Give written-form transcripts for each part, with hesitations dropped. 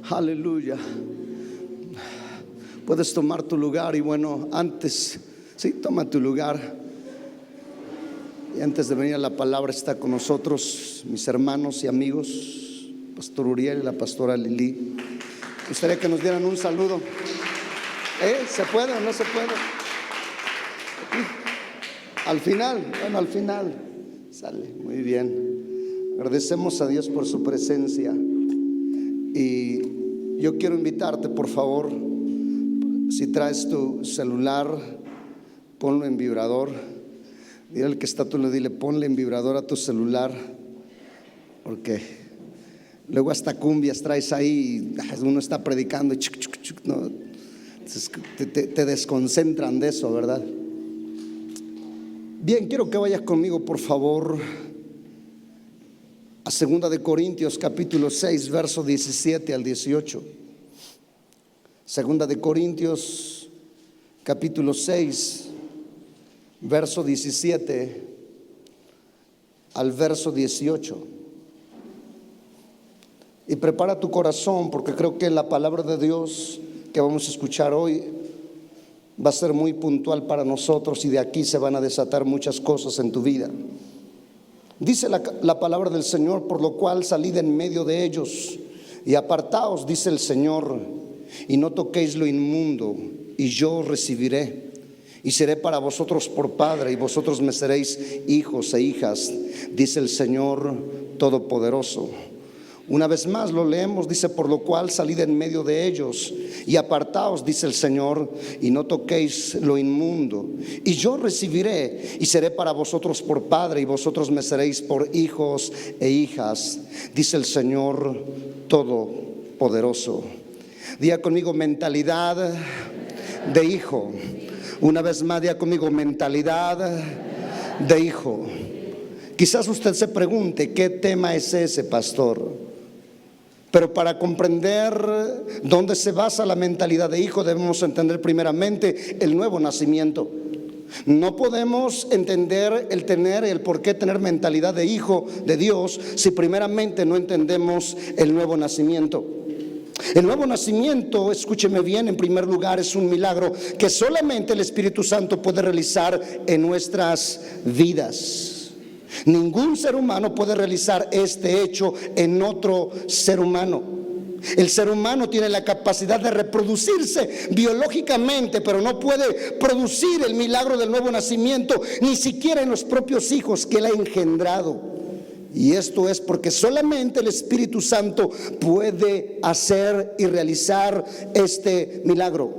Aleluya. Puedes tomar tu lugar y antes, sí, toma tu lugar. Y antes de venir a la palabra está con nosotros mis hermanos y amigos, Pastor Uriel y la pastora Lili. Me gustaría que nos dieran un saludo. ¿Se puede o no se puede? Al final sale muy bien. Agradecemos a Dios por su presencia. Y yo quiero invitarte, por favor, si traes tu celular, ponlo en vibrador. Dile al que está a tu lado, dile, ponle en vibrador a tu celular, porque luego hasta cumbias traes ahí, uno está predicando y no, te desconcentran de eso, ¿verdad? Bien, quiero que vayas conmigo, por favor, a 2 de Corintios capítulo 6, verso 17 al 18. 2 de Corintios capítulo 6, verso 17 al verso 18. Y prepara tu corazón, porque creo que la palabra de Dios que vamos a escuchar hoy va a ser muy puntual para nosotros, y de aquí se van a desatar muchas cosas en tu vida. Dice la palabra del Señor: por lo cual salid en medio de ellos y apartaos, dice el Señor, y no toquéis lo inmundo, y yo os recibiré, y seré para vosotros por padre, y vosotros me seréis hijos e hijas, dice el Señor Todopoderoso. Una vez más lo leemos, dice: por lo cual salid en medio de ellos y apartaos, dice el Señor, y no toquéis lo inmundo, y yo recibiré, y seré para vosotros por padre, y vosotros me seréis por hijos e hijas, dice el Señor Todopoderoso. Diga conmigo: mentalidad de hijo. Una vez más, diga conmigo: mentalidad de hijo. Quizás usted se pregunte: ¿qué tema es ese, pastor? Pero para comprender dónde se basa la mentalidad de hijo, debemos entender primeramente el nuevo nacimiento. No podemos entender el por qué tener mentalidad de hijo de Dios si primeramente no entendemos el nuevo nacimiento. El nuevo nacimiento, escúcheme bien, en primer lugar es un milagro que solamente el Espíritu Santo puede realizar en nuestras vidas. Ningún ser humano puede realizar este hecho en otro ser humano. El ser humano tiene la capacidad de reproducirse biológicamente, pero no puede producir el milagro del nuevo nacimiento, ni siquiera en los propios hijos que él ha engendrado. Y esto es porque solamente el Espíritu Santo puede hacer y realizar este milagro.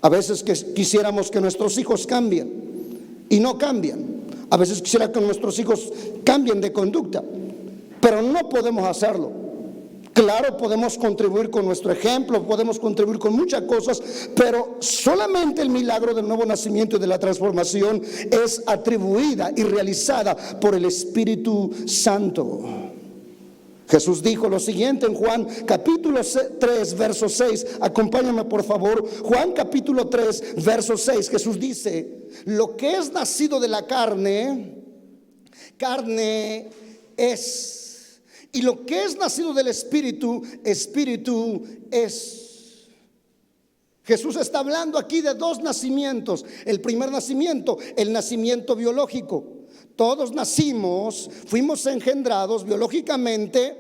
A veces quisiéramos que nuestros hijos cambien y no cambian. A veces quisiera que nuestros hijos cambien de conducta, pero no podemos hacerlo. Claro, podemos contribuir con nuestro ejemplo, podemos contribuir con muchas cosas, pero solamente el milagro del nuevo nacimiento y de la transformación es atribuida y realizada por el Espíritu Santo. Jesús dijo lo siguiente en Juan capítulo 3 verso 6. Acompáñame por favor. Juan capítulo 3 verso 6. Jesús dice: lo que es nacido de la carne, carne es, y lo que es nacido del Espíritu, Espíritu es. Jesús está hablando aquí de dos nacimientos. El primer nacimiento, el nacimiento biológico. Todos nacimos, fuimos engendrados biológicamente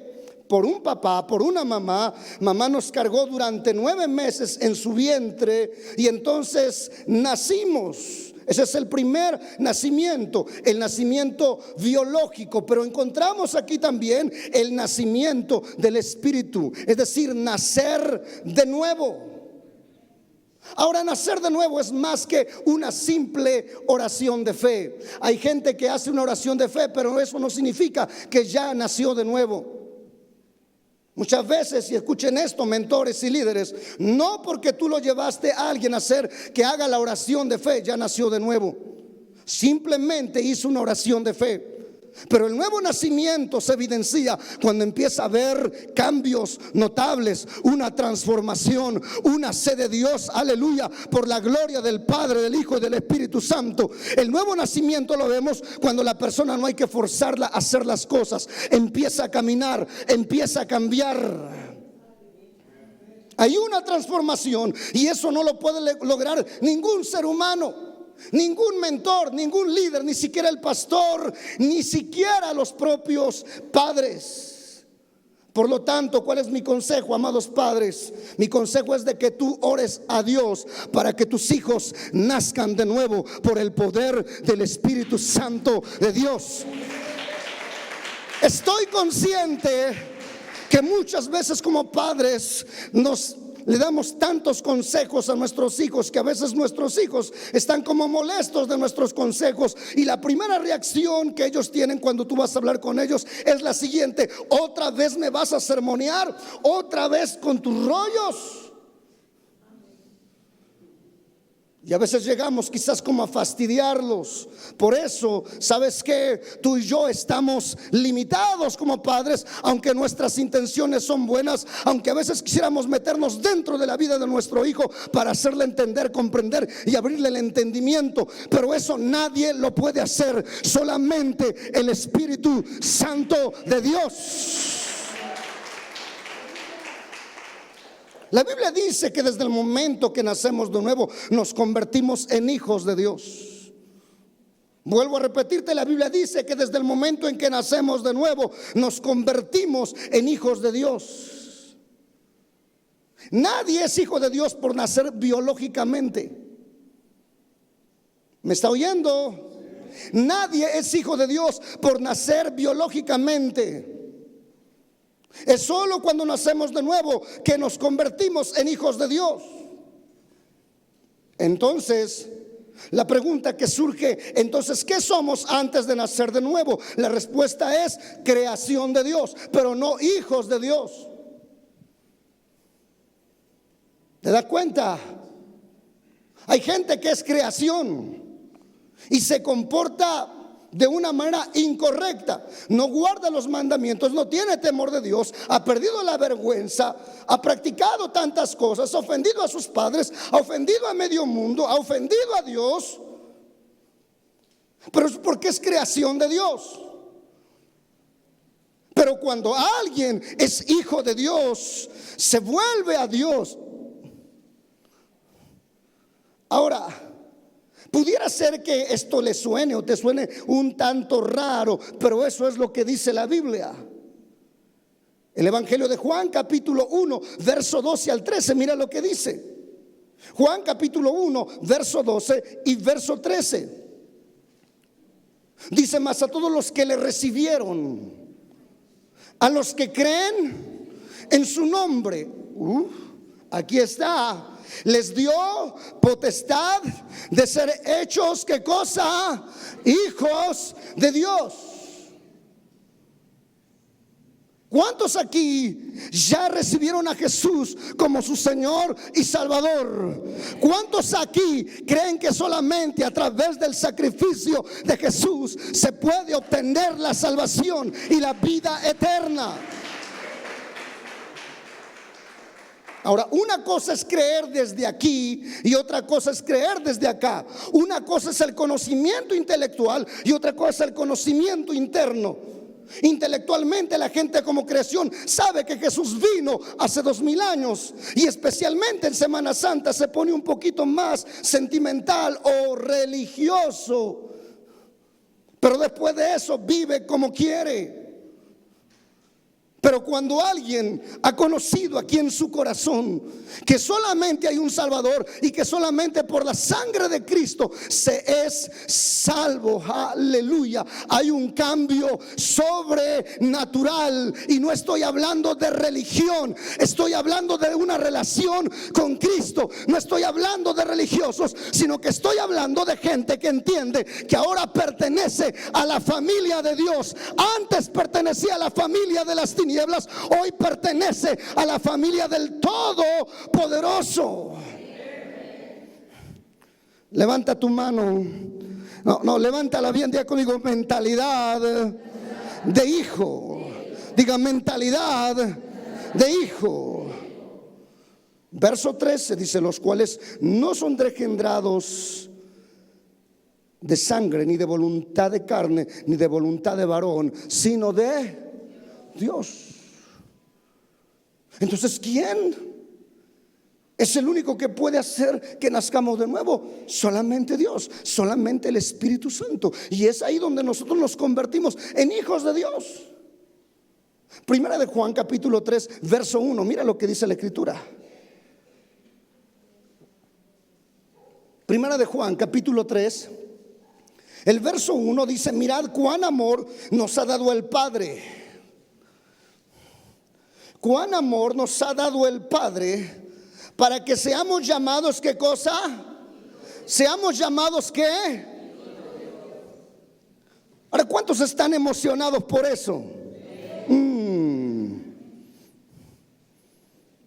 por un papá, por una mamá. Mamá nos cargó durante 9 meses en su vientre y entonces nacimos. Ese es el primer nacimiento, el nacimiento biológico. Pero encontramos aquí también el nacimiento del Espíritu, es decir, nacer de nuevo. Ahora, nacer de nuevo es más que una simple oración de fe. Hay gente que hace una oración de fe, pero eso no significa que ya nació de nuevo. Muchas veces, y escuchen esto, mentores y líderes, no porque tú lo llevaste a alguien a hacer que haga la oración de fe, ya nació de nuevo. Simplemente hizo una oración de fe. Pero el nuevo nacimiento se evidencia cuando empieza a haber cambios notables, una transformación, una sed de Dios, aleluya, por la gloria del Padre, del Hijo y del Espíritu Santo. El nuevo nacimiento lo vemos cuando la persona no hay que forzarla a hacer las cosas, empieza a caminar, empieza a cambiar. Hay una transformación y eso no lo puede lograr ningún ser humano. Ningún mentor, ningún líder, ni siquiera el pastor, ni siquiera los propios padres. Por lo tanto, ¿cuál es mi consejo, amados padres? Mi consejo es de que tú ores a Dios para que tus hijos nazcan de nuevo por el poder del Espíritu Santo de Dios. Estoy consciente que muchas veces como padres le damos tantos consejos a nuestros hijos que a veces nuestros hijos están como molestos de nuestros consejos, y la primera reacción que ellos tienen cuando tú vas a hablar con ellos es la siguiente: otra vez me vas a sermonear, otra vez con tus rollos. Y a veces llegamos quizás como a fastidiarlos. Por eso, ¿sabes qué? Tú y yo estamos limitados como padres, aunque nuestras intenciones son buenas, aunque a veces quisiéramos meternos dentro de la vida de nuestro hijo para hacerle entender, comprender y abrirle el entendimiento. Pero eso nadie lo puede hacer, solamente el Espíritu Santo de Dios. La Biblia dice que desde el momento que nacemos de nuevo nos convertimos en hijos de Dios. Vuelvo a repetirte, la Biblia dice que desde el momento en que nacemos de nuevo nos convertimos en hijos de Dios. Nadie es hijo de Dios por nacer biológicamente. ¿Me está oyendo? Nadie es hijo de Dios por nacer biológicamente. Es solo cuando nacemos de nuevo que nos convertimos en hijos de Dios. Entonces, la pregunta que surge, entonces, ¿qué somos antes de nacer de nuevo? La respuesta es creación de Dios, pero no hijos de Dios. ¿Te das cuenta? Hay gente que es creación y se comporta de una manera incorrecta, no guarda los mandamientos, no tiene temor de Dios, ha perdido la vergüenza, ha practicado tantas cosas, ha ofendido a sus padres, ha ofendido a medio mundo, ha ofendido a Dios, pero es porque es creación de Dios. Pero cuando alguien es hijo de Dios, se vuelve a Dios. Ahora, pudiera ser que esto le suene o te suene un tanto raro, pero eso es lo que dice la Biblia. El Evangelio de Juan, capítulo 1, verso 12 al 13, mira lo que dice. Juan capítulo 1, verso 12 y verso 13. Dice: mas a todos los que le recibieron, a los que creen en su nombre, aquí está, les dio potestad de ser hechos, ¿qué cosa? Hijos de Dios. ¿Cuántos aquí ya recibieron a Jesús como su Señor y Salvador? ¿Cuántos aquí creen que solamente a través del sacrificio de Jesús se puede obtener la salvación y la vida eterna? Ahora, una cosa es creer desde aquí y otra cosa es creer desde acá. Una cosa es el conocimiento intelectual y otra cosa es el conocimiento interno. Intelectualmente la gente como creación sabe que Jesús vino hace 2000 años, y especialmente en Semana Santa se pone un poquito más sentimental o religioso, pero después de eso vive como quiere. Pero cuando alguien ha conocido aquí en su corazón que solamente hay un Salvador y que solamente por la sangre de Cristo se es salvo, aleluya, hay un cambio sobrenatural. Y no estoy hablando de religión, estoy hablando de una relación con Cristo. No estoy hablando de religiosos, sino que estoy hablando de gente que entiende que ahora pertenece a la familia de Dios. Antes pertenecía a la familia de las tinieblas, hoy pertenece a la familia del Todopoderoso. Levanta tu mano No, levántala bien, diga conmigo, mentalidad de hijo. Diga, mentalidad de hijo. Verso 13 dice: los cuales no son engendrados de sangre, ni de voluntad de carne, ni de voluntad de varón, sino de Dios. Entonces, ¿quién es el único que puede hacer que nazcamos de nuevo? Solamente Dios, solamente el Espíritu Santo. Y es ahí donde nosotros nos convertimos en hijos de Dios. Primera de Juan capítulo 3 verso 1, mira lo que dice la Escritura. Primera de Juan capítulo 3, el verso 1 dice: mirad cuán amor nos ha dado el Padre. Cuán amor nos ha dado el Padre para que seamos llamados, ¿qué cosa? Seamos llamados, ¿qué? Ahora, ¿cuántos están emocionados por eso?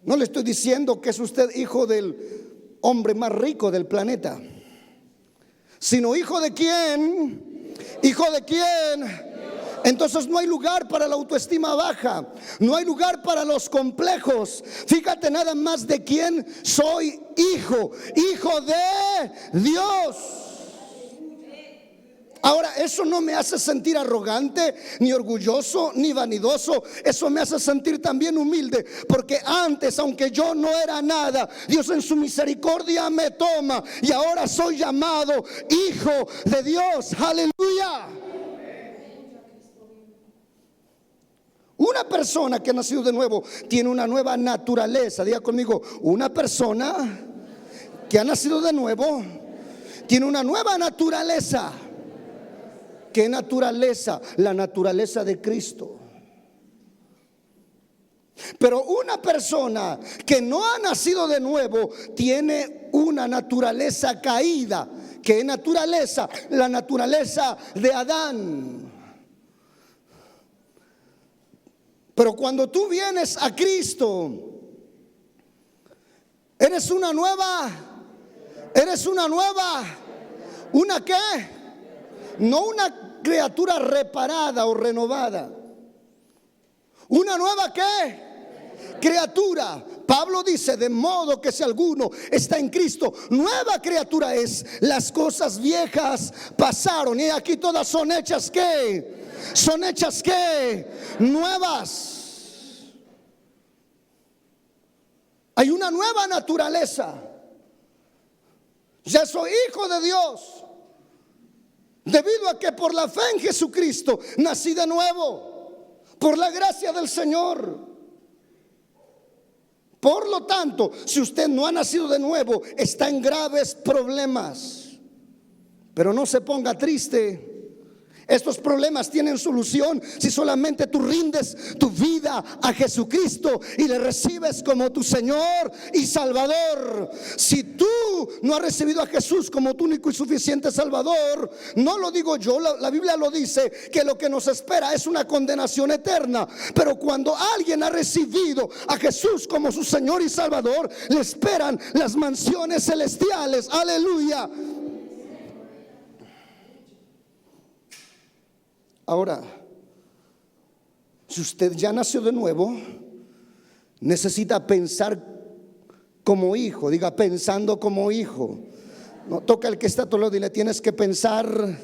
No le estoy diciendo que es usted hijo del hombre más rico del planeta, sino hijo de quién. Hijo de quién. Entonces no hay lugar para la autoestima baja, no hay lugar para los complejos. Fíjate nada más de quién soy hijo. Hijo de Dios. Ahora, eso no me hace sentir arrogante, ni orgulloso, ni vanidoso. Eso me hace sentir también humilde, porque antes, aunque yo no era nada, Dios en su misericordia me toma y ahora soy llamado hijo de Dios. Aleluya. Una persona que ha nacido de nuevo tiene una nueva naturaleza. Diga conmigo, una persona que ha nacido de nuevo tiene una nueva naturaleza. ¿Qué naturaleza? La naturaleza de Cristo. Pero una persona que no ha nacido de nuevo tiene una naturaleza caída. ¿Qué naturaleza? La naturaleza de Adán. Pero cuando tú vienes a Cristo, eres una nueva. ¿Una qué? No una criatura reparada o renovada. ¿Una nueva qué? Criatura. Pablo dice: de modo que si alguno está en Cristo, nueva criatura es. Las cosas viejas pasaron y aquí todas son hechas ¿qué? Son hechas ¿qué? Nuevas. Hay una nueva naturaleza. Ya soy hijo de Dios, debido a que por la fe en Jesucristo nací de nuevo, por la gracia del Señor. Por lo tanto, si usted no ha nacido de nuevo, está en graves problemas. Pero no se ponga triste. Estos problemas tienen solución si solamente tú rindes tu vida a Jesucristo y le recibes como tu Señor y Salvador. Si tú no has recibido a Jesús como tu único y suficiente Salvador, no lo digo yo, la Biblia lo dice, que lo que nos espera es una condenación eterna. Pero cuando alguien ha recibido a Jesús como su Señor y Salvador, le esperan las mansiones celestiales. Aleluya. Ahora, si usted ya nació de nuevo, necesita pensar como hijo. Diga, pensando como hijo. No, toca el que está a tu lado y le tienes que pensar.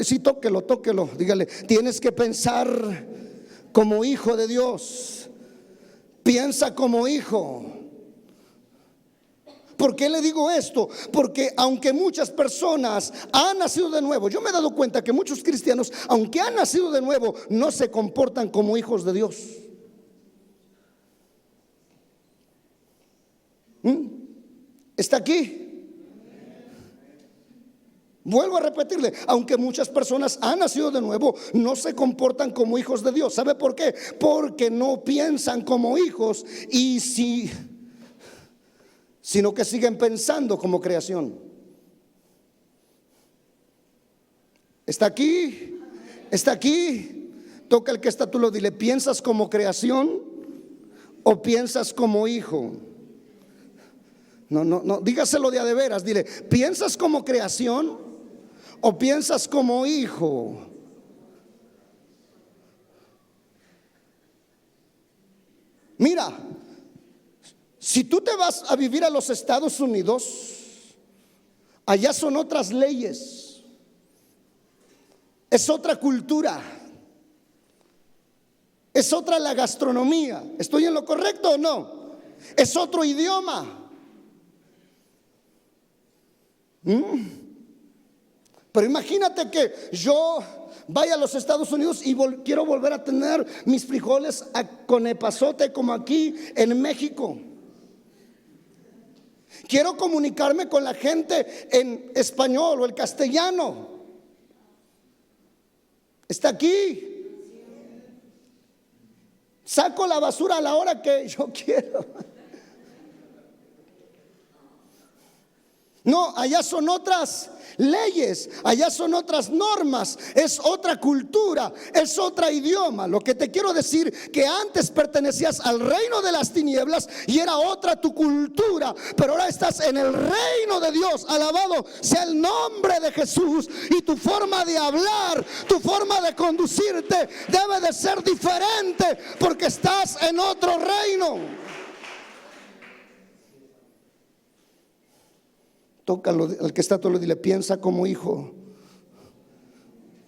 Sí, tóquelo. Dígale, tienes que pensar como hijo de Dios. Piensa como hijo. ¿Por qué le digo esto? Porque aunque muchas personas han nacido de nuevo, yo me he dado cuenta que muchos cristianos, aunque han nacido de nuevo, no se comportan como hijos de Dios. ¿Está aquí? Vuelvo a repetirle, aunque muchas personas han nacido de nuevo, no se comportan como hijos de Dios. ¿Sabe por qué? Porque no piensan como hijos sino que siguen pensando como creación. ¿Está aquí? ¿Está aquí? Toca el que está a tu lado, dile, ¿piensas como creación o piensas como hijo? No, dígaselo de a veras, dile, ¿piensas como creación o piensas como hijo? Mira, si tú te vas a vivir a los Estados Unidos, allá son otras leyes, es otra cultura, es otra la gastronomía. ¿Estoy en lo correcto o no? Es otro idioma. Pero imagínate que yo vaya a los Estados Unidos y quiero volver a tener mis frijoles con epazote como aquí en México. Quiero comunicarme con la gente en español o el castellano. Está aquí. Saco la basura a la hora que yo quiero. No, allá son otras leyes, allá son otras normas, es otra cultura, es otro idioma. Lo que te quiero decir, que antes pertenecías al reino de las tinieblas y era otra tu cultura, pero ahora estás en el reino de Dios. Alabado sea el nombre de Jesús. Y tu forma de hablar, tu forma de conducirte debe de ser diferente, porque estás en otro reino. Tócalo al que está todo, dile: piensa como hijo.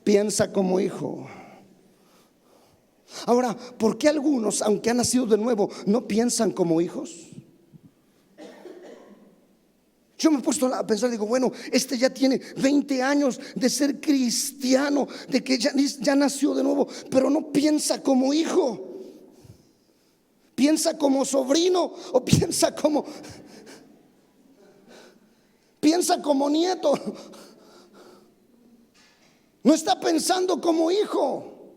Piensa como hijo. Ahora, ¿por qué algunos, aunque han nacido de nuevo, no piensan como hijos? Yo me he puesto a pensar, digo, bueno, este ya tiene 20 años de ser cristiano, de que ya nació de nuevo, pero no piensa como hijo. Piensa como sobrino o piensa como nieto. No está pensando como hijo.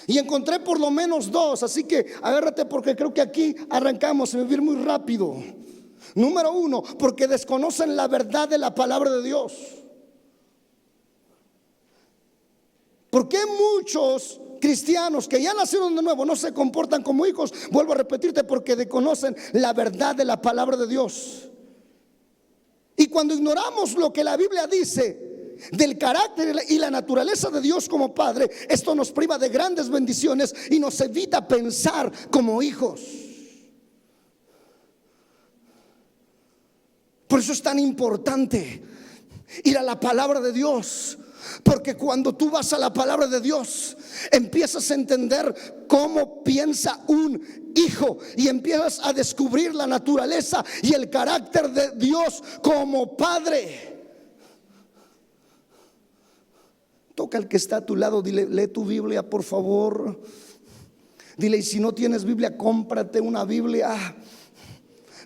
Y encontré por lo menos dos, así que agárrate, porque creo que aquí arrancamos a vivir muy rápido. Número uno, porque desconocen la verdad de la palabra de Dios. ¿Por qué muchos cristianos que ya nacieron de nuevo no se comportan como hijos? Vuelvo a repetirte, porque desconocen la verdad de la palabra de Dios. Y cuando ignoramos lo que la Biblia dice del carácter y la naturaleza de Dios como Padre, esto nos priva de grandes bendiciones y nos evita pensar como hijos. Por eso es tan importante ir a la palabra de Dios, porque cuando tú vas a la palabra de Dios, empiezas a entender cómo piensa un hijo y empiezas a descubrir la naturaleza y el carácter de Dios como Padre. Toca al que está a tu lado, dile: lee tu Biblia, por favor. Dile: y si no tienes Biblia, cómprate una Biblia,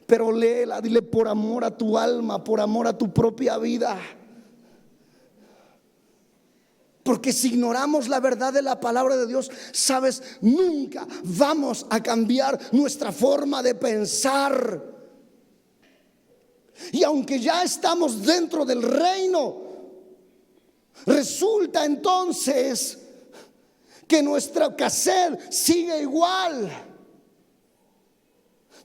pero léela. Dile: por amor a tu alma, por amor a tu propia vida. Porque si ignoramos la verdad de la palabra de Dios, sabes, nunca vamos a cambiar nuestra forma de pensar. Y aunque ya estamos dentro del reino, resulta entonces que nuestra cassette sigue igual.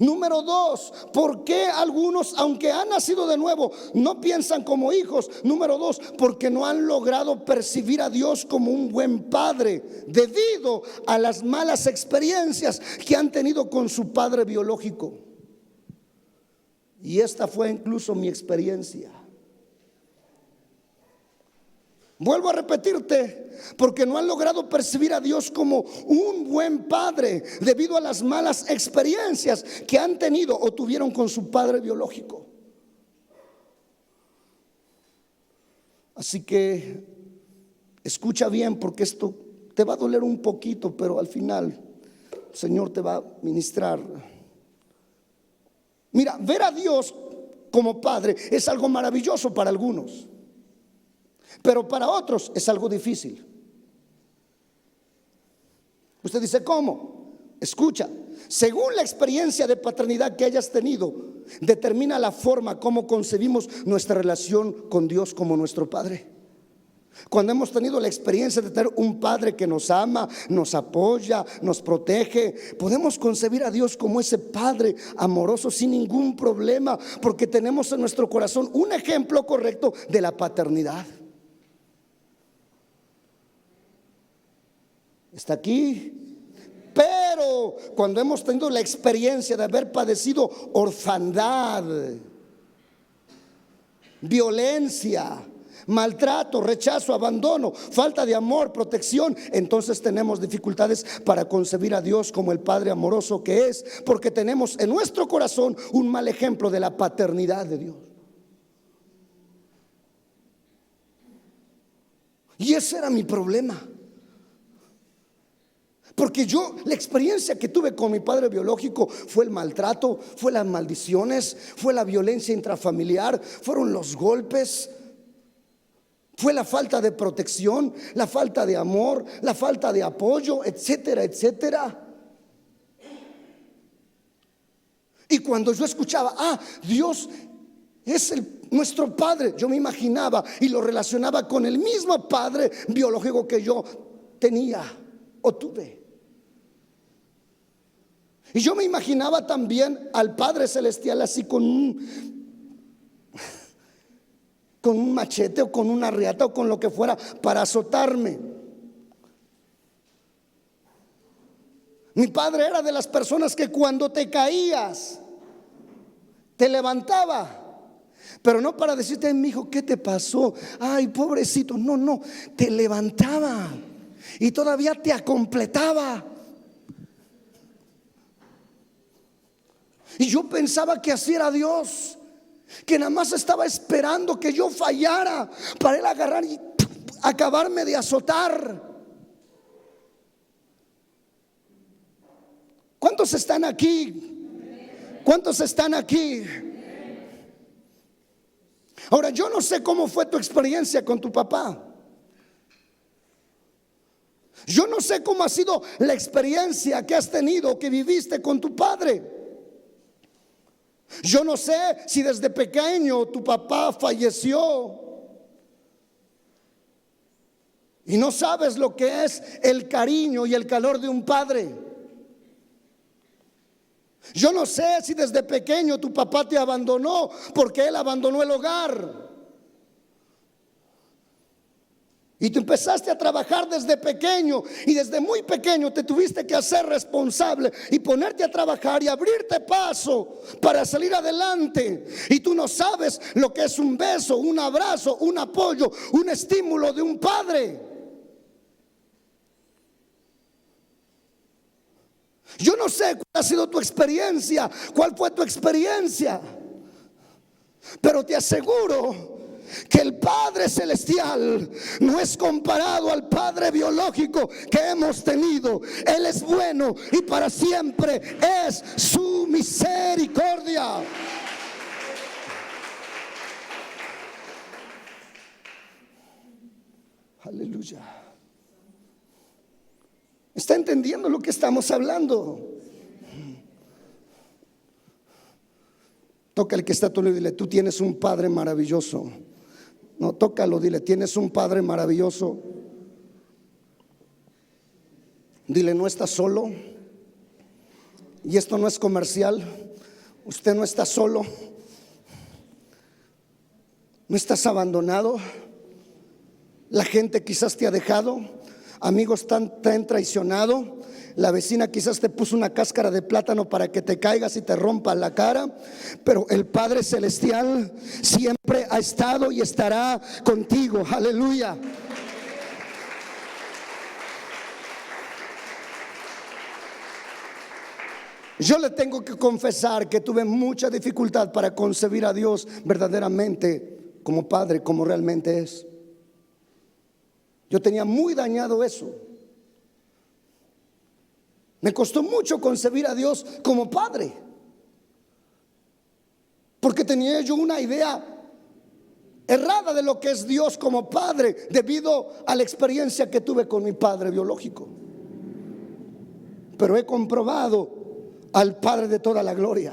Número dos, ¿por qué algunos, aunque han nacido de nuevo, no piensan como hijos? Número dos, porque no han logrado percibir a Dios como un buen padre, debido a las malas experiencias que han tenido con su padre biológico. Y esta fue incluso mi experiencia. Vuelvo a repetirte, porque no han logrado percibir a Dios como un buen padre debido a las malas experiencias que han tenido o tuvieron con su padre biológico. Así que escucha bien, porque esto te va a doler un poquito, pero al final el Señor te va a ministrar. Mira, ver a Dios como padre es algo maravilloso para algunos, pero para otros es algo difícil. Usted dice: ¿cómo? Escucha, según la experiencia de paternidad que hayas tenido, determina la forma como concebimos nuestra relación con Dios como nuestro Padre. Cuando hemos tenido la experiencia de tener un padre que nos ama, nos apoya, nos protege, podemos concebir a Dios como ese padre amoroso sin ningún problema, porque tenemos en nuestro corazón un ejemplo correcto de la paternidad. Está aquí. Pero cuando hemos tenido la experiencia de haber padecido orfandad, violencia, maltrato, rechazo, abandono, falta de amor, protección, entonces tenemos dificultades para concebir a Dios como el Padre amoroso que es, porque tenemos en nuestro corazón un mal ejemplo de la paternidad de Dios. Y ese era mi problema. Porque yo, la experiencia que tuve con mi padre biológico fue el maltrato, fue las maldiciones, fue la violencia intrafamiliar, fueron los golpes, fue la falta de protección, la falta de amor, la falta de apoyo, etcétera, etcétera. Y cuando yo escuchaba, Dios es nuestro padre, yo me imaginaba y lo relacionaba con el mismo padre biológico que yo tenía o tuve. Y yo me imaginaba también al Padre Celestial así con un machete o con una riata o con lo que fuera para azotarme. Mi padre era de las personas que cuando te caías te levantaba, pero no para decirte, mi hijo, ¿qué te pasó? Ay, pobrecito. No, te levantaba y todavía te acompletaba. Y yo pensaba que así era Dios, que nada más estaba esperando que yo fallara para él agarrar y acabarme de azotar. ¿Cuántos están aquí? ¿Cuántos están aquí? Ahora, yo no sé cómo fue tu experiencia con tu papá. Yo no sé cómo ha sido la experiencia que has tenido, que viviste con tu padre. Yo no sé si desde pequeño tu papá falleció y no sabes lo que es el cariño y el calor de un padre. Yo no sé si desde pequeño tu papá te abandonó porque él abandonó el hogar. Y tú empezaste a trabajar desde pequeño y desde muy pequeño te tuviste que hacer responsable y ponerte a trabajar y abrirte paso para salir adelante. Y tú no sabes lo que es un beso, un abrazo, un apoyo, un estímulo de un padre. Yo no sé cuál ha sido tu experiencia, cuál fue tu experiencia, pero te aseguro que el Padre Celestial no es comparado al Padre biológico que hemos tenido. Él es bueno y para siempre es su misericordia. Aleluya. ¿Está entendiendo lo que estamos hablando? Toca el que está a tu lado y dile, tú tienes un Padre maravilloso. No, tócalo, dile, tienes un Padre maravilloso. Dile, no estás solo. Y esto no es comercial. Usted no está solo. No estás abandonado. La gente quizás te ha dejado. Amigos te han traicionado. La vecina quizás te puso una cáscara de plátano para que te caigas y te rompa la cara. Pero el Padre Celestial siempre ha estado y estará contigo. Aleluya. Yo le tengo que confesar que tuve mucha dificultad para concebir a Dios verdaderamente como Padre, como realmente es. Yo tenía muy dañado eso. Me costó mucho concebir a Dios como Padre, porque tenía yo una idea errada de lo que es Dios como Padre, debido a la experiencia que tuve con mi padre biológico. Pero he comprobado al Padre de toda la gloria,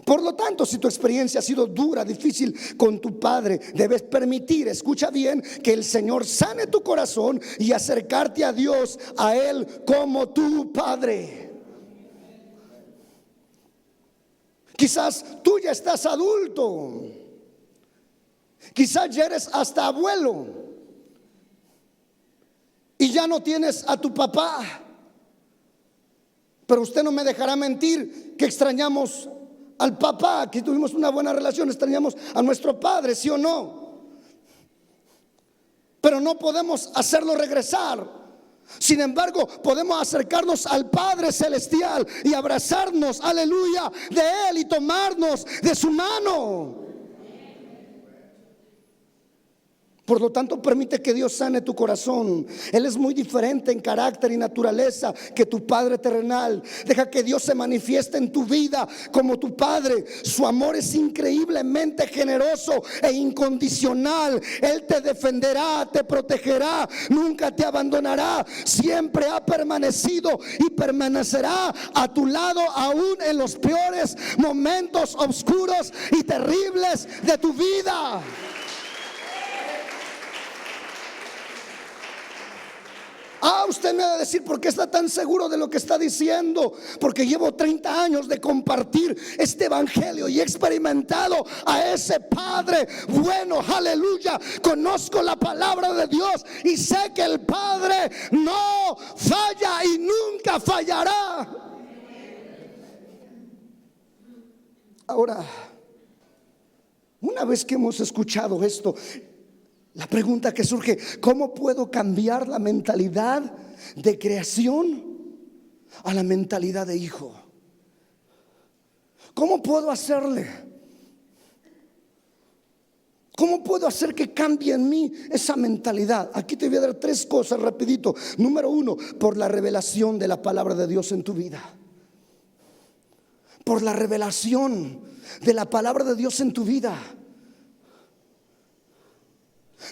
Por lo tanto, si tu experiencia ha sido dura, difícil con tu padre, debes permitir, escucha bien, que el Señor sane tu corazón y acercarte a Dios, a Él como tu Padre. Quizás tú ya estás adulto, quizás ya eres hasta abuelo y ya no tienes a tu papá. Pero usted no me dejará mentir que extrañamos al papá, que tuvimos una buena relación, extrañamos a nuestro padre, ¿sí o no? Pero no podemos hacerlo regresar. Sin embargo, podemos acercarnos al Padre Celestial y abrazarnos, aleluya, de Él y tomarnos de su mano. Por lo tanto, permite que Dios sane tu corazón. Él es muy diferente en carácter y naturaleza que tu Padre terrenal. Deja que Dios se manifieste en tu vida como tu Padre. Su amor es increíblemente generoso e incondicional. Él te defenderá, te protegerá, nunca te abandonará. Siempre ha permanecido y permanecerá a tu lado aún en los peores momentos oscuros y terribles de tu vida. Usted me va a decir, ¿por qué está tan seguro de lo que está diciendo? Porque llevo 30 años de compartir este evangelio y he experimentado a ese Padre bueno, aleluya. Conozco la palabra de Dios y sé que el Padre no falla y nunca fallará. Ahora, una vez que hemos escuchado esto, la pregunta que surge: ¿cómo puedo cambiar la mentalidad de creación a la mentalidad de hijo? ¿Cómo puedo hacerle? ¿Cómo puedo hacer que cambie en mí esa mentalidad? Aquí te voy a dar 3 cosas rapidito. Número 1, por la revelación de la palabra de Dios en tu vida. Por la revelación de la palabra de Dios en tu vida.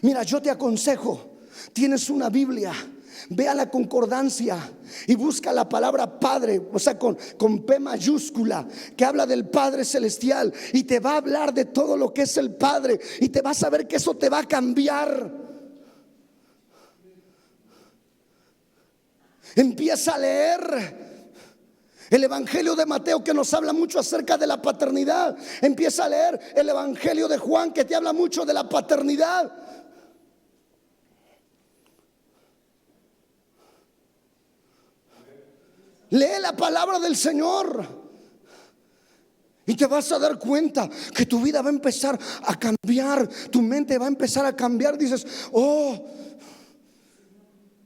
Mira, yo te aconsejo, tienes una Biblia, ve a la concordancia y busca la palabra Padre, o sea, con P mayúscula, que habla del Padre Celestial, y te va a hablar de todo lo que es el Padre, y te vas a ver que eso te va a cambiar. Empieza a leer el Evangelio de Mateo, que nos habla mucho acerca de la paternidad. Empieza a leer el Evangelio de Juan, que te habla mucho de la paternidad. Lee la palabra del Señor y te vas a dar cuenta que tu vida va a empezar a cambiar. Tu mente va a empezar a cambiar. Dices,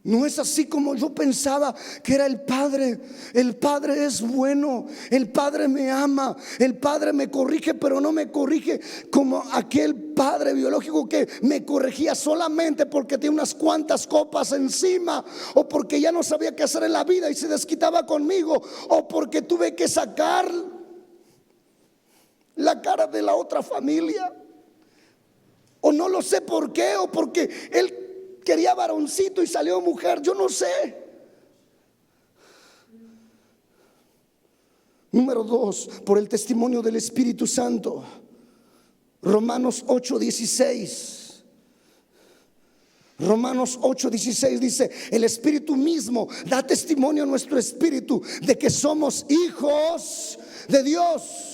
no es así como yo pensaba que era el Padre. El Padre es bueno, el Padre me ama, el Padre me corrige, pero no me corrige como aquel padre biológico que me corregía solamente porque tenía unas cuantas copas encima, o porque ya no sabía qué hacer en la vida y se desquitaba conmigo, o porque tuve que sacar la cara de la otra familia, o no lo sé por qué, o porque él quería varoncito y salió mujer, yo no sé. Número 2, por el testimonio del Espíritu Santo. Romanos 8:16. Romanos 8:16 dice: el Espíritu mismo da testimonio a nuestro espíritu de que somos hijos de Dios.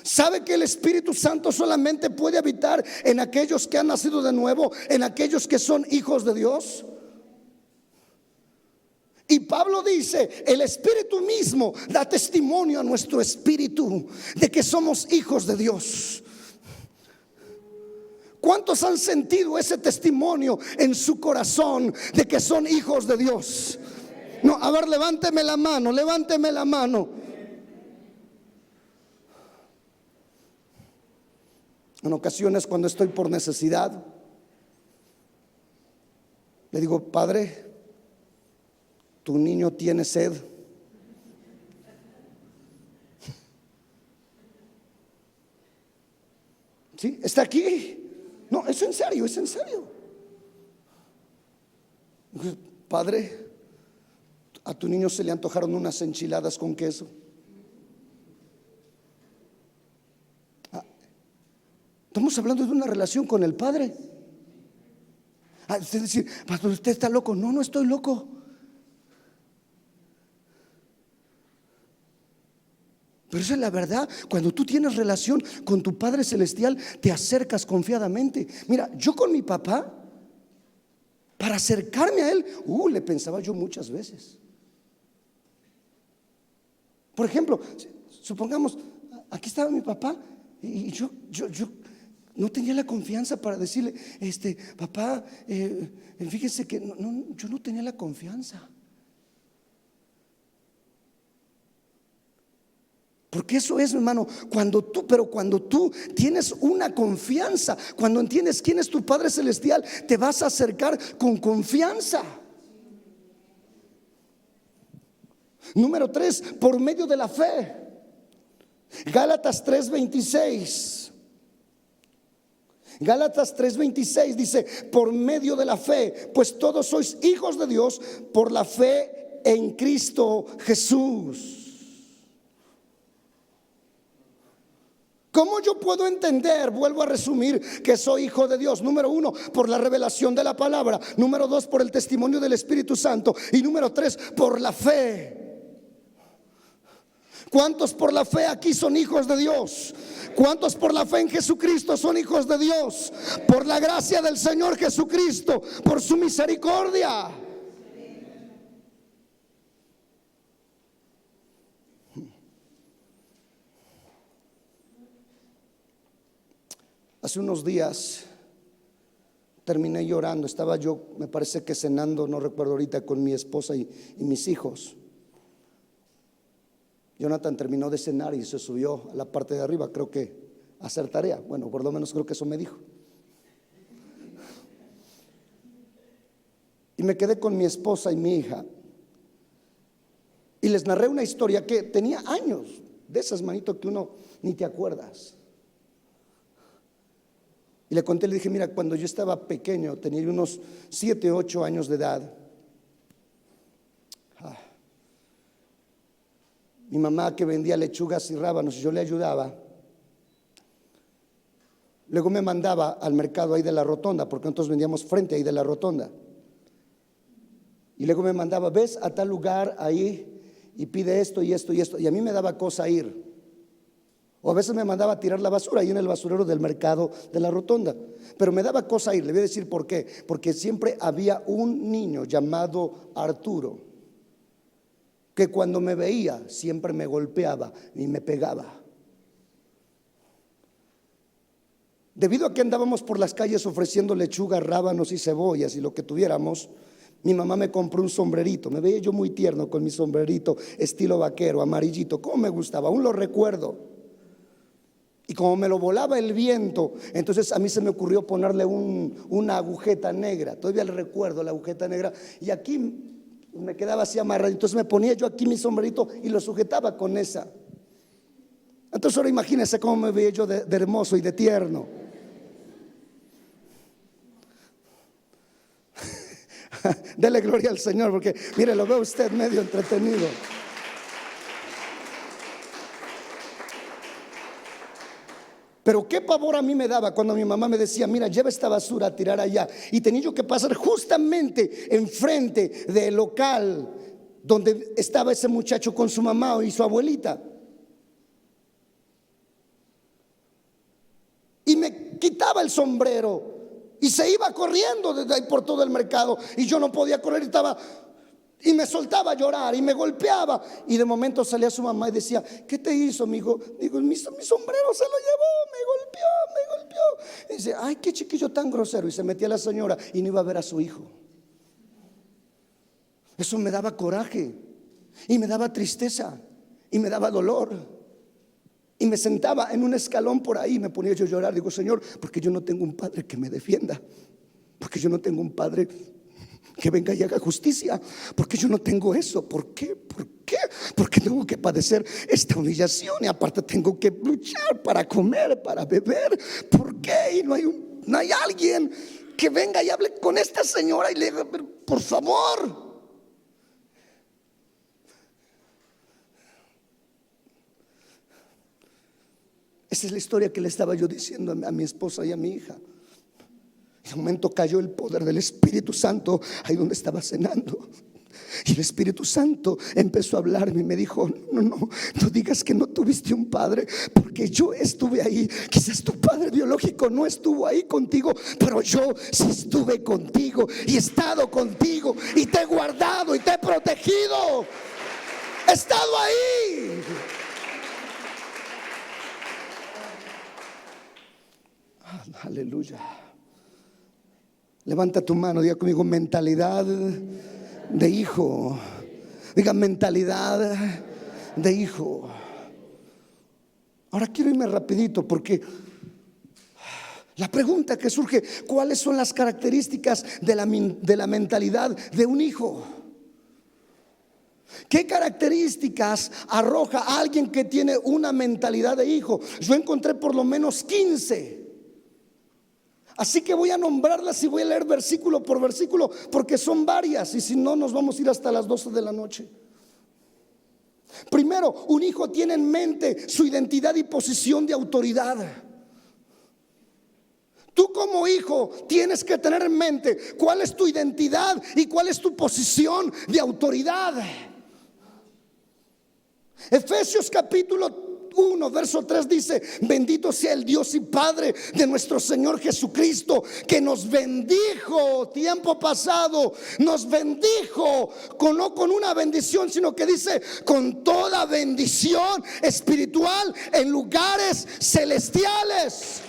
¿Sabe que el Espíritu Santo solamente puede habitar en aquellos que han nacido de nuevo, en aquellos que son hijos de Dios? Y Pablo dice: el Espíritu mismo da testimonio a nuestro espíritu de que somos hijos de Dios. ¿Cuántos han sentido ese testimonio en su corazón de que son hijos de Dios? No, a ver, levánteme la mano, levánteme la mano. En ocasiones, cuando estoy por necesidad, le digo: Padre, tu niño tiene sed. ¿Sí? ¿Está aquí? No, es en serio, es en serio. Padre, A tu niño se le antojaron unas enchiladas con queso. Estamos hablando de una relación con el Padre. Usted dice, pastor, usted está loco. No, no estoy loco. Pero esa es la verdad. Cuando tú tienes relación con tu Padre Celestial, te acercas confiadamente. Mira, yo con mi papá, para acercarme a él, le pensaba yo muchas veces. Por ejemplo, supongamos, aquí estaba mi papá y yo no tenía la confianza para decirle, papá, fíjese que yo no tenía la confianza. Porque eso es, hermano, cuando tú tienes una confianza, cuando entiendes quién es tu Padre Celestial, te vas a acercar con confianza. Número 3, por medio de la fe. Gálatas 3:26. Gálatas 3:26 dice, por medio de la fe, pues todos sois hijos de Dios por la fe en Cristo Jesús. ¿Cómo yo puedo entender? Vuelvo a resumir que soy hijo de Dios. Número 1, por la revelación de la palabra. Número 2, por el testimonio del Espíritu Santo. Y número 3, por la fe. ¿Cuántos por la fe aquí son hijos de Dios? ¿Cuántos por la fe en Jesucristo son hijos de Dios? Por la gracia del Señor Jesucristo, por su misericordia. Hace unos días terminé llorando. Estaba yo, me parece que cenando, no recuerdo ahorita, con mi esposa y mis hijos. Jonathan terminó de cenar y se subió a la parte de arriba, creo que a hacer tarea. Bueno, por lo menos creo que eso me dijo. Y me quedé con mi esposa y mi hija. Y les narré una historia que tenía años, de esas, manito, que uno ni te acuerdas. Y le conté, le dije, mira, cuando yo estaba pequeño, tenía unos 7, 8 años de edad. Mi mamá, que vendía lechugas y rábanos, yo le ayudaba. Luego me mandaba al mercado ahí de la rotonda, porque nosotros vendíamos frente ahí de la rotonda. Y luego me mandaba, ves a tal lugar ahí y pide esto y esto y esto. Y a mí me daba cosa ir. O a veces me mandaba a tirar la basura ahí en el basurero del mercado de la rotonda. Pero me daba cosa ir. Le voy a decir por qué. Porque siempre había un niño llamado Arturo, que cuando me veía siempre me golpeaba y me pegaba. Debido a que andábamos por las calles ofreciendo lechugas, rábanos y cebollas y lo que tuviéramos, mi mamá me compró un sombrerito. Me veía yo muy tierno con mi sombrerito estilo vaquero, amarillito. Cómo me gustaba, aún lo recuerdo. Y como me lo volaba el viento, entonces a mí se me ocurrió ponerle una agujeta negra. Todavía le recuerdo la agujeta negra. Y aquí me quedaba así amarrado. Entonces me ponía yo aquí mi sombrerito y lo sujetaba con esa. Entonces ahora imagínense cómo me veía yo de hermoso y de tierno. Dele gloria al Señor, porque mire, lo veo usted medio entretenido. Pero qué pavor a mí me daba cuando mi mamá me decía, mira, lleva esta basura a tirar allá. Y tenía yo que pasar justamente enfrente del local donde estaba ese muchacho con su mamá y su abuelita. Y me quitaba el sombrero y se iba corriendo desde ahí por todo el mercado. Y yo no podía correr, y me soltaba a llorar y me golpeaba. Y de momento salía su mamá y decía, ¿qué te hizo, mijo? Digo, mi sombrero se lo llevó, me golpeó. Y dice, ay, qué chiquillo tan grosero. Y se metía la señora y no iba a ver a su hijo. Eso me daba coraje y me daba tristeza y me daba dolor. Y me sentaba en un escalón por ahí y me ponía yo a llorar. Digo, Señor, porque yo no tengo un padre que me defienda, porque yo no tengo un padre que venga y haga justicia, porque yo no tengo eso. ¿Por qué? Porque tengo que padecer esta humillación y aparte tengo que luchar para comer, para beber. ¿Por qué? Y no hay alguien que venga y hable con esta señora y le diga, por favor. Esa es la historia que le estaba yo diciendo a mi esposa y a mi hija. En un momento cayó el poder del Espíritu Santo ahí donde estaba cenando. Y el Espíritu Santo empezó a hablarme y me dijo: no digas que no tuviste un padre, porque yo estuve ahí. Quizás tu padre biológico no estuvo ahí contigo, pero yo sí estuve contigo y he estado contigo y te he guardado y te he protegido. He estado ahí. Aleluya. Levanta tu mano, diga conmigo: mentalidad de hijo. Diga: mentalidad de hijo. Ahora quiero irme rapidito, porque la pregunta que surge: ¿cuáles son las características de la mentalidad de un hijo? ¿Qué características arroja a alguien que tiene una mentalidad de hijo? Yo encontré por lo menos 15. Así que voy a nombrarlas y voy a leer versículo por versículo, porque son varias, y si no nos vamos a ir hasta las 12 de la noche. Primero, un hijo tiene en mente su identidad y posición de autoridad. Tú como hijo tienes que tener en mente cuál es tu identidad y cuál es tu posición de autoridad. Efesios capítulo 1 verso 3 dice: bendito sea el Dios y Padre de nuestro Señor Jesucristo, que nos bendijo, tiempo pasado, nos bendijo no con una bendición, sino que dice con toda bendición espiritual en lugares celestiales.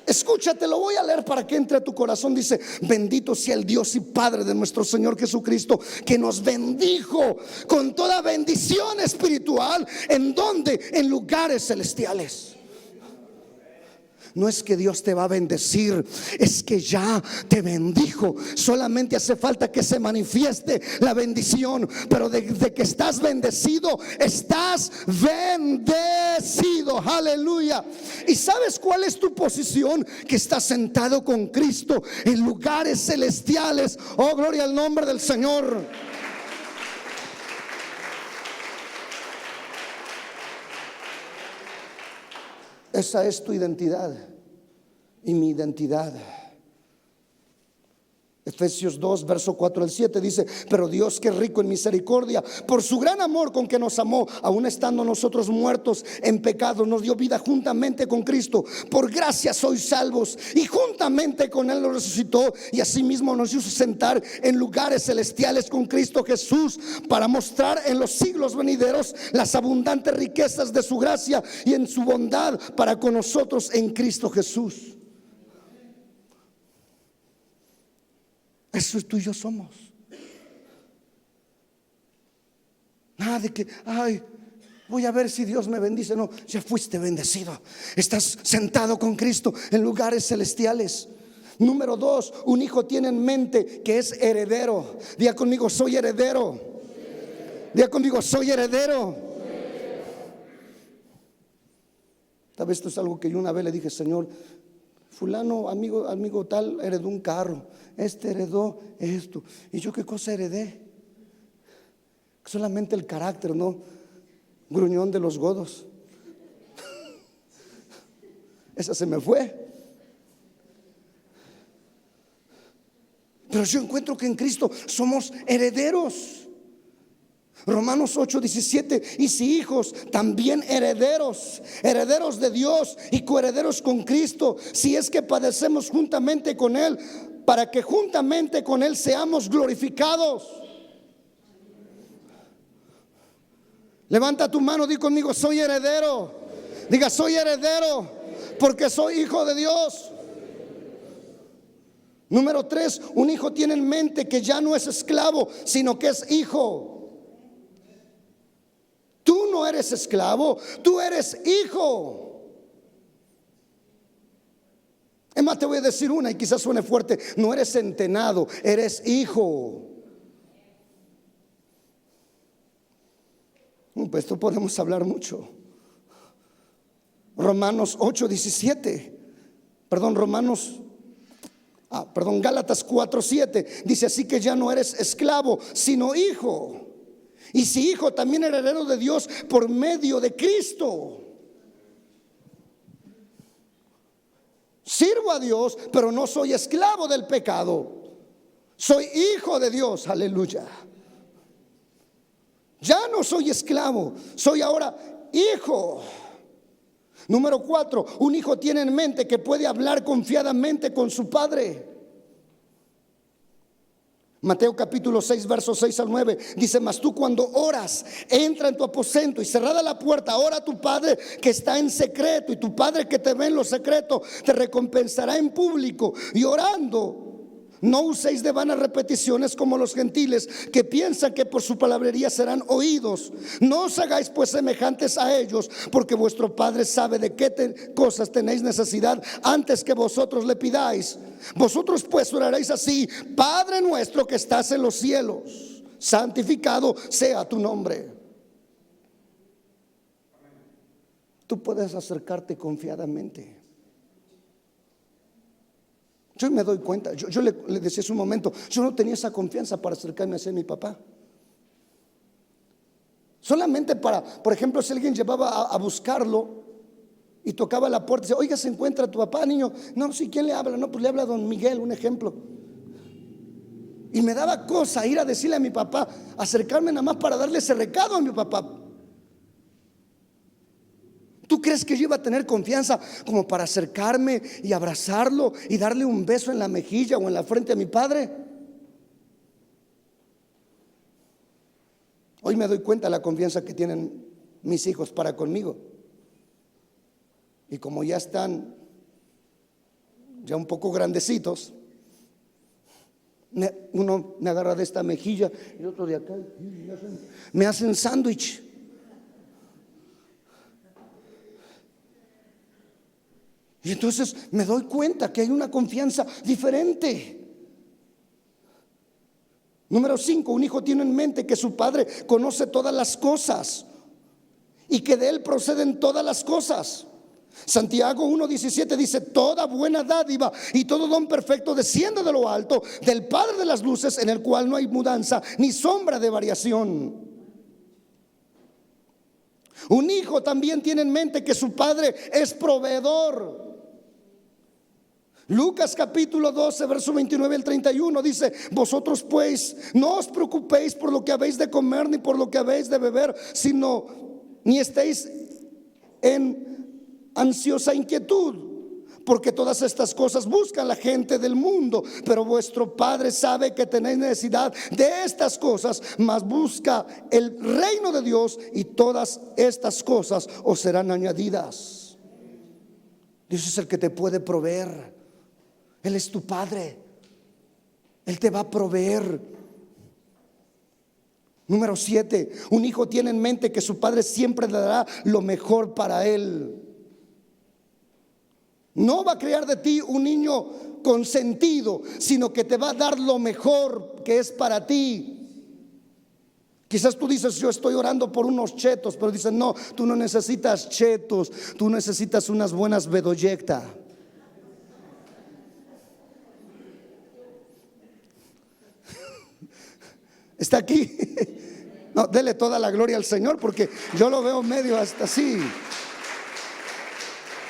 Escúchate, lo voy a leer para que entre a tu corazón. Dice: bendito sea el Dios y Padre de nuestro Señor Jesucristo, que nos bendijo con toda bendición espiritual. ¿En dónde? En lugares celestiales. No es que Dios te va a bendecir, es que ya te bendijo. Solamente hace falta que se manifieste la bendición. Pero de que estás bendecido, estás bendecido. Aleluya. ¿Y sabes cuál es tu posición? Que estás sentado con Cristo en lugares celestiales. Oh, gloria al nombre del Señor. Esa es tu identidad y mi identidad. Efesios 2 verso 4 al 7 dice: pero Dios, que es rico en misericordia, por su gran amor con que nos amó, aun estando nosotros muertos en pecado, nos dio vida juntamente con Cristo. Por gracia sois salvos, y juntamente con Él nos resucitó, y asimismo nos hizo sentar en lugares celestiales con Cristo Jesús, para mostrar en los siglos venideros las abundantes riquezas de su gracia y en su bondad para con nosotros en Cristo Jesús. Eso tú y yo somos. Nada de que, ay, voy a ver si Dios me bendice. No, ya fuiste bendecido. Estás sentado con Cristo en lugares celestiales. Número 2, un hijo tiene en mente que es heredero. Diga conmigo: soy heredero. Diga conmigo: soy heredero. Tal vez esto es algo que yo una vez le dije: Señor, fulano, amigo tal, heredó un carro, este heredó esto. ¿Y yo qué cosa heredé? Solamente el carácter, ¿no? Gruñón de los godos. Esa se me fue. Pero yo encuentro que en Cristo somos herederos. Romanos 8:17: y si hijos, también herederos, herederos de Dios y coherederos con Cristo, si es que padecemos juntamente con Él, para que juntamente con Él seamos glorificados. Levanta tu mano, di conmigo: soy heredero. Diga: soy heredero porque soy hijo de Dios. Número 3, un hijo tiene en mente que ya no es esclavo, sino que es hijo. Tú no eres esclavo, tú eres hijo. Es más, te voy a decir una, y quizás suene fuerte: no eres centenado, eres hijo. Pues esto podemos hablar mucho. Romanos 8:17. Gálatas 4:7 dice: así que ya no eres esclavo, sino hijo. Y si hijo, también heredero de Dios por medio de Cristo. Sirvo a Dios, pero no soy esclavo del pecado. Soy hijo de Dios, aleluya. Ya no soy esclavo, soy ahora hijo. Número 4, un hijo tiene en mente que puede hablar confiadamente con su padre. Mateo capítulo 6, versos 6 al 9 dice: mas tú cuando oras, entra en tu aposento y cerrada la puerta, ora a tu padre que está en secreto, y tu padre que te ve en lo secreto te recompensará en público. Y orando, no uséis de vanas repeticiones como los gentiles, que piensan que por su palabrería serán oídos. No os hagáis pues semejantes a ellos, porque vuestro Padre sabe de qué cosas tenéis necesidad antes que vosotros le pidáis. Vosotros pues oraréis así: Padre nuestro que estás en los cielos, santificado sea tu nombre. Tú puedes acercarte confiadamente. Yo me doy cuenta, yo le decía hace un momento, yo no tenía esa confianza para acercarme hacia mi papá. Solamente para, por ejemplo, si alguien llevaba a buscarlo y tocaba la puerta y decía: oiga, ¿se encuentra tu papá, niño? No, sí, ¿quién le habla? No, pues le habla don Miguel, un ejemplo. Y me daba cosa ir a decirle a mi papá, acercarme nada más para darle ese recado a mi papá. ¿Tú crees que yo iba a tener confianza como para acercarme y abrazarlo y darle un beso en la mejilla o en la frente a mi padre? Hoy me doy cuenta de la confianza que tienen mis hijos para conmigo. Y como ya están ya un poco grandecitos, uno me agarra de esta mejilla y otro de acá, me hacen sándwich. Y entonces me doy cuenta que hay una confianza diferente. Número 5, un hijo tiene en mente que su padre conoce todas las cosas y que de él proceden todas las cosas. Santiago 1:17 dice: toda buena dádiva y todo don perfecto desciende de lo alto, del Padre de las luces, en el cual no hay mudanza ni sombra de variación. Un hijo también tiene en mente que su padre es proveedor. Lucas capítulo 12, verso 29 al 31 dice: vosotros pues no os preocupéis por lo que habéis de comer ni por lo que habéis de beber, sino ni estéis en ansiosa inquietud, porque todas estas cosas buscan la gente del mundo, pero vuestro Padre sabe que tenéis necesidad de estas cosas. Mas busca el reino de Dios y todas estas cosas os serán añadidas. Dios es el que te puede proveer. Él es tu Padre. Él te va a proveer. Número 7, un hijo tiene en mente que su padre siempre le dará lo mejor para él. No va a crear de ti un niño consentido, sino que te va a dar lo mejor que es para ti. Quizás tú dices: yo estoy orando por unos chetos, pero dicen: no, tú no necesitas chetos, tú necesitas unas buenas bedoyecta. ¿Está aquí? No, dele toda la gloria al Señor, porque yo lo veo medio hasta así.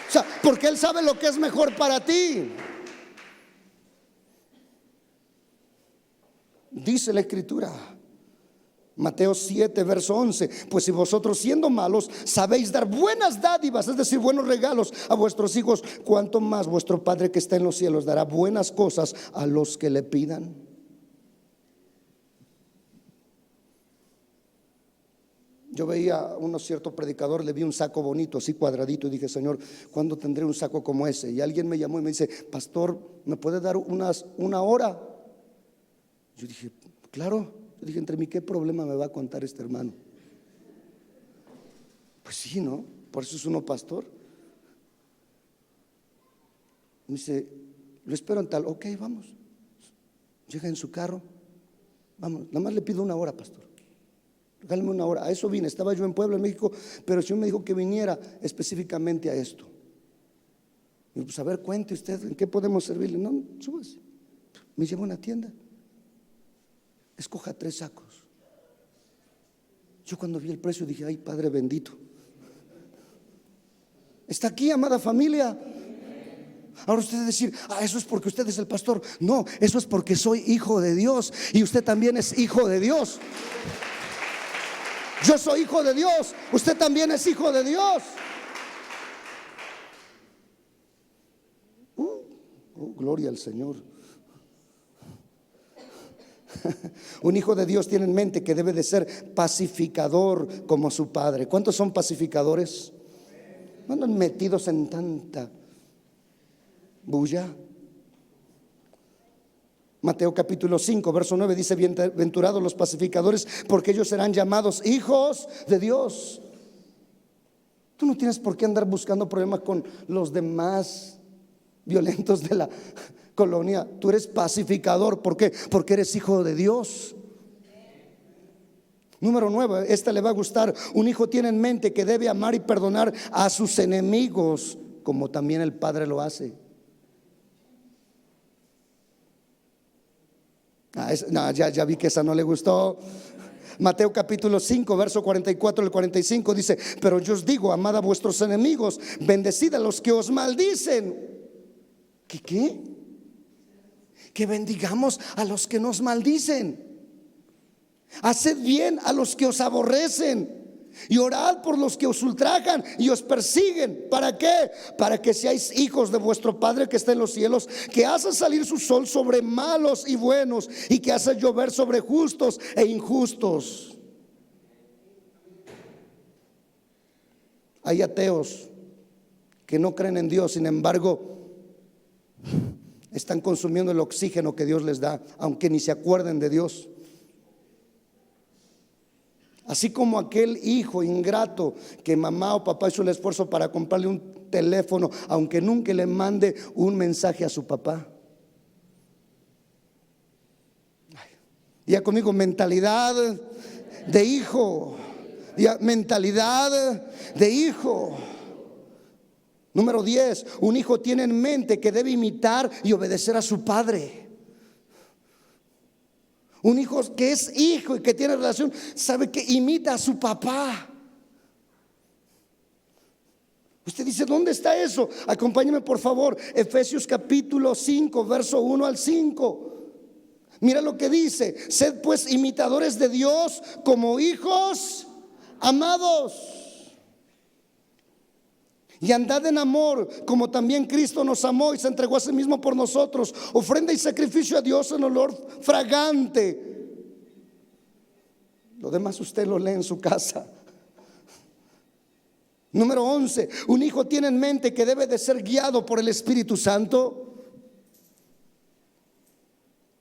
O sea, porque Él sabe lo que es mejor para ti. Dice la Escritura, Mateo 7, verso 11: pues si vosotros siendo malos sabéis dar buenas dádivas, es decir, buenos regalos a vuestros hijos, cuánto más vuestro Padre que está en los cielos dará buenas cosas a los que le pidan. Yo veía a un cierto predicador, le vi un saco bonito, así cuadradito, y dije: Señor, ¿cuándo tendré un saco como ese? Y alguien me llamó y me dice: pastor, ¿me puede dar una hora? Yo dije: claro. Yo dije: entre mí, ¿qué problema me va a contar este hermano? Pues sí, ¿no? Por eso es uno pastor. Me dice: lo espero en tal. Ok, vamos. Llega en su carro. Vamos, nada más le pido una hora, pastor. Regálame una hora. A eso vine. Estaba yo en Puebla, en México, pero el Señor me dijo que viniera específicamente a esto. Y pues a ver, cuente usted, ¿en qué podemos servirle? No, súbase. Me lleva a una tienda. Escoja 3 sacos. Yo cuando vi el precio dije, ay, Padre bendito. Está aquí, amada familia. Ahora usted decir, eso es porque usted es el pastor. No, eso es porque soy hijo de Dios y usted también es hijo de Dios. Yo soy hijo de Dios, usted también es hijo de Dios. Gloria al Señor. Un hijo de Dios tiene en mente que debe de ser pacificador como su padre. ¿Cuántos son pacificadores? No andan metidos en tanta bulla. Mateo capítulo 5 verso 9 dice: bienaventurados los pacificadores, porque ellos serán llamados hijos de Dios. Tú no tienes por qué andar buscando problemas con los demás violentos de la colonia. Tú eres pacificador. ¿Por qué? Porque eres hijo de Dios. Número 9, esta le va a gustar. Un hijo tiene en mente que debe amar y perdonar a sus enemigos, como también el Padre lo hace. Ya vi que esa no le gustó. Mateo capítulo 5 verso 44 al 45 dice: pero yo os digo, amad a vuestros enemigos, bendecid a los que os maldicen. ¿Qué? Que bendigamos a los que nos maldicen. Haced bien a los que os aborrecen y orad por los que os ultrajan y os persiguen. ¿Para qué? Para que seáis hijos de vuestro Padre que está en los cielos, que hace salir su sol sobre malos y buenos, y que hace llover sobre justos e injustos. Hay ateos que no creen en Dios, sin embargo están consumiendo el oxígeno que Dios les da, aunque ni se acuerden de Dios. Así como aquel hijo ingrato que mamá o papá hizo el esfuerzo para comprarle un teléfono, aunque nunca le mande un mensaje a su papá. Diga conmigo: mentalidad de hijo. Diga: mentalidad de hijo. Número 10, un hijo tiene en mente que debe imitar y obedecer a su padre. Un hijo que es hijo y que tiene relación, sabe que imita a su papá. Usted dice: ¿dónde está eso? Acompáñeme por favor. Efesios capítulo 5 verso 1 al 5. Mira lo que dice: sed pues imitadores de Dios como hijos amados, y andad en amor, como también Cristo nos amó y se entregó a sí mismo por nosotros, ofrenda y sacrificio a Dios en olor fragante. Lo demás usted lo lee en su casa. Número 11, un hijo tiene en mente que debe de ser guiado por el Espíritu Santo.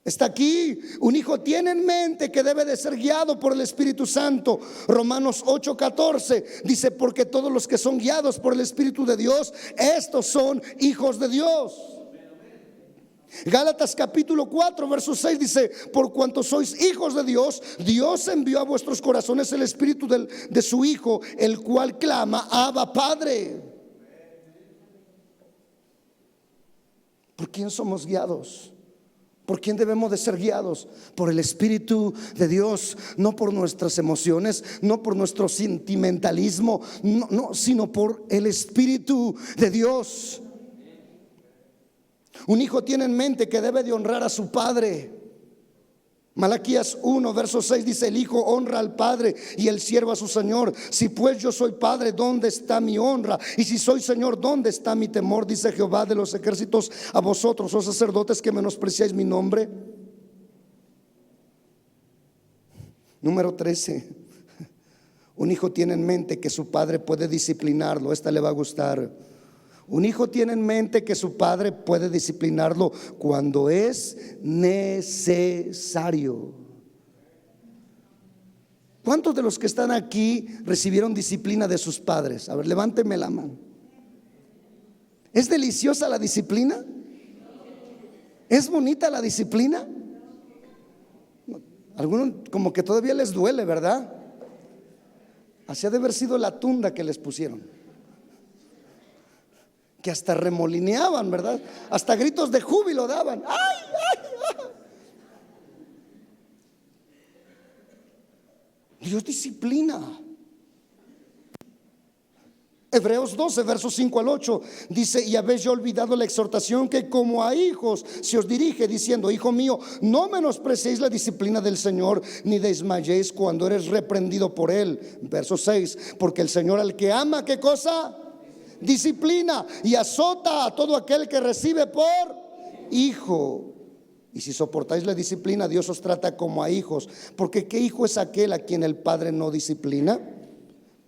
Está aquí. Un hijo tiene en mente que debe de ser guiado por el Espíritu Santo. Romanos 8:14 dice: porque todos los que son guiados por el Espíritu de Dios, estos son hijos de Dios. Gálatas capítulo 4 verso 6 dice: por cuanto sois hijos de Dios, Dios envió a vuestros corazones el Espíritu de su Hijo, el cual clama: Abba, Padre. ¿Por quién somos guiados? ¿Por quién debemos de ser guiados? Por el Espíritu de Dios, no por nuestras emociones, no por nuestro sentimentalismo, no, sino por el Espíritu de Dios. Un hijo tiene en mente que debe de honrar a su padre. Malaquías 1 verso 6 dice: el hijo honra al padre y el siervo a su señor. Si pues yo soy padre, ¿dónde está mi honra? Y si soy señor, ¿dónde está mi temor? Dice Jehová de los ejércitos a vosotros, oh sacerdotes, que menospreciáis mi nombre. Número 13, un hijo tiene en mente que su padre puede disciplinarlo. Esta le va a gustar. Un hijo tiene en mente que su padre puede disciplinarlo cuando es necesario. ¿Cuántos de los que están aquí recibieron disciplina de sus padres? A ver, levánteme la mano. ¿Es deliciosa la disciplina? ¿Es bonita la disciplina? Algunos como que todavía les duele, ¿verdad? Así ha de haber sido la tunda que les pusieron, que hasta remolineaban, ¿verdad? Hasta gritos de júbilo daban. ¡Ay, ay, ay! Dios disciplina. Hebreos 12, versos 5 al 8 dice: y habéis ya olvidado la exhortación que como a hijos se os dirige, diciendo: hijo mío, no menospreciéis la disciplina del Señor, ni desmayéis cuando eres reprendido por él. Verso 6: porque el Señor al que ama, ¿qué cosa? Disciplina, y azota a todo aquel que recibe por hijo. Y si soportáis la disciplina, Dios os trata como a hijos. Porque ¿qué hijo es aquel a quien el Padre no disciplina?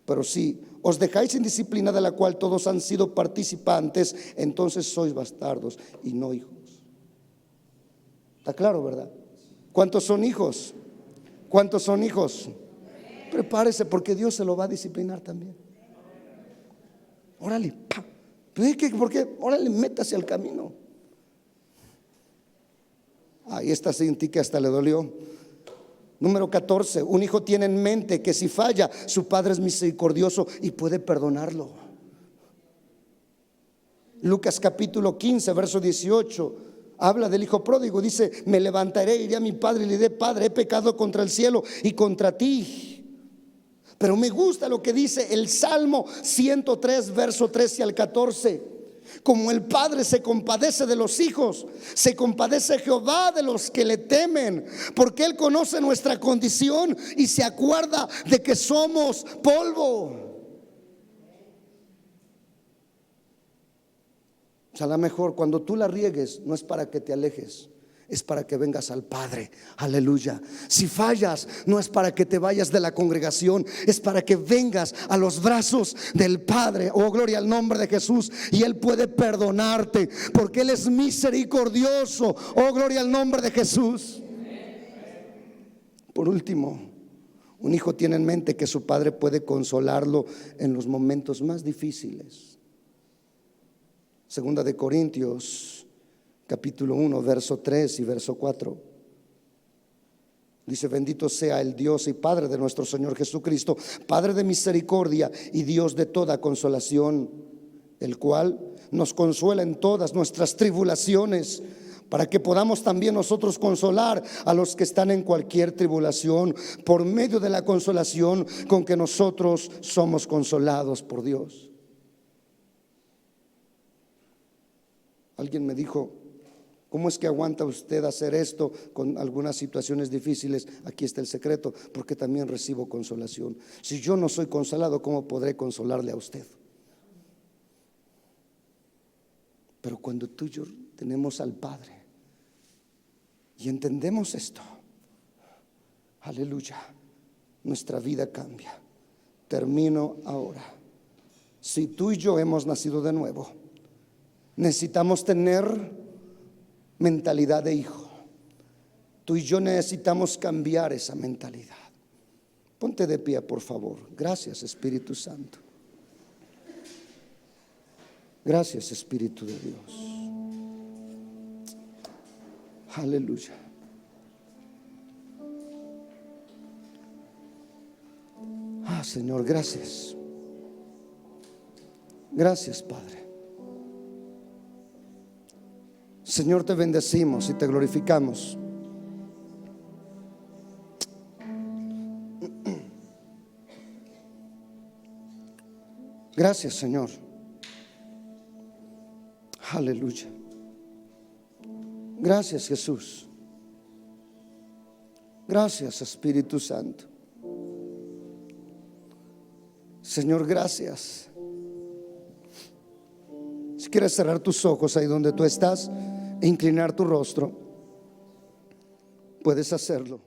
Pero si os dejáis sin disciplina, de la cual todos han sido participantes, entonces sois bastardos y no hijos. ¿Está claro, verdad? ¿Cuántos son hijos? ¿Cuántos son hijos? Prepárese, porque Dios se lo va a disciplinar también. Órale, pa. ¿Por qué? Órale, métase al camino. Ahí está, sentí que hasta le dolió. Número 14: un hijo tiene en mente que si falla, su padre es misericordioso y puede perdonarlo. Lucas capítulo 15, verso 18 habla del hijo pródigo. Dice: me levantaré, iré a mi padre y le diré: Padre, he pecado contra el cielo y contra ti. Pero me gusta lo que dice el Salmo 103, verso 13 al 14. Como el Padre se compadece de los hijos, se compadece Jehová de los que le temen, porque Él conoce nuestra condición y se acuerda de que somos polvo. O sea, a lo mejor cuando tú la riegues, no es para que te alejes, es para que vengas al Padre. Aleluya. Si fallas, no es para que te vayas de la congregación, es para que vengas a los brazos del Padre. Oh, gloria al nombre de Jesús. Y Él puede perdonarte, porque Él es misericordioso. Oh, gloria al nombre de Jesús. Por último, un hijo tiene en mente que su padre puede consolarlo en los momentos más difíciles. Segunda de Corintios capítulo 1, verso 3 y verso 4. Dice: bendito sea el Dios y Padre de nuestro Señor Jesucristo, Padre de misericordia y Dios de toda consolación, el cual nos consuela en todas nuestras tribulaciones, para que podamos también nosotros consolar a los que están en cualquier tribulación, por medio de la consolación con que nosotros somos consolados por Dios. Alguien me dijo: ¿cómo es que aguanta usted hacer esto con algunas situaciones difíciles? Aquí está el secreto: porque también recibo consolación. Si yo no soy consolado, ¿cómo podré consolarle a usted? Pero cuando tú y yo tenemos al Padre y entendemos esto, aleluya, nuestra vida cambia. Termino ahora. Si tú y yo hemos nacido de nuevo, necesitamos tener mentalidad de hijo. Tú y yo necesitamos cambiar esa mentalidad. Ponte de pie, por favor. Gracias, Espíritu Santo. Gracias, Espíritu de Dios. Aleluya. Señor, gracias. Gracias, Padre. Señor, te bendecimos y te glorificamos. Gracias, Señor. Aleluya. Gracias, Jesús. Gracias, Espíritu Santo. Señor, gracias. Si quieres cerrar tus ojos ahí donde tú estás e inclinar tu rostro, puedes hacerlo.